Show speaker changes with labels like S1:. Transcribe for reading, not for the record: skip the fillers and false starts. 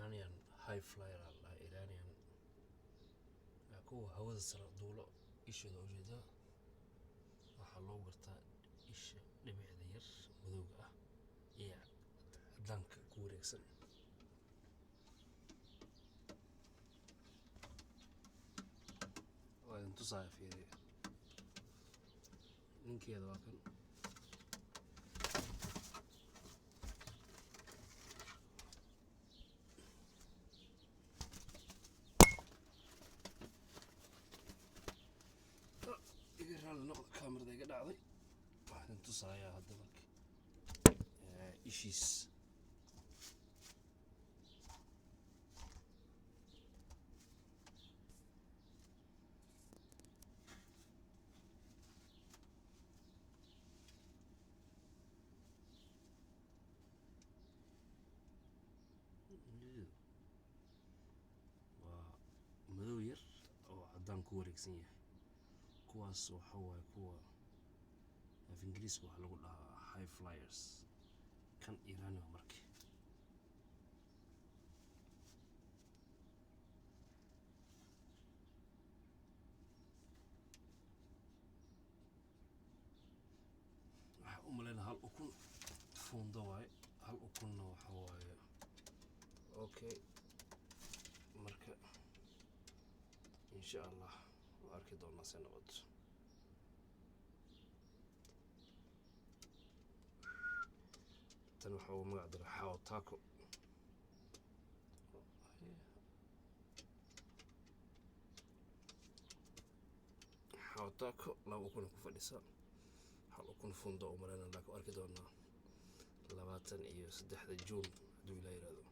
S1: Iranian high flyer Iranian kuwa hawada sare duulo ishooda ujeeda waxaa loo gartaa isha dhibicda yar madowga ah iyo cadaanka ku wareegsan waa intuu saafiiri ninkeeda waa kan noqdo kamarada iga dhacday waxaan tusayaa hadda markii ishiis waa madow yar oo cadaan ku wareegsan yahay kuwaas waxa waaye kuwa af ingiriiska waxa lagu dhahaa high flyers kan Iran waa markii waxa u maleynaa hal ukun fuundo waaye hal ukunna waxa waaye okay marka insha Allah waa arki doonaa si nabad tan waxa uu magac daray Hao Taco Hao Taco laba ukun ku fadhisa hal ukun fuundo u maleynaa laakiin arki doonaa 23 Juun haduu Ilaahay yiraahdo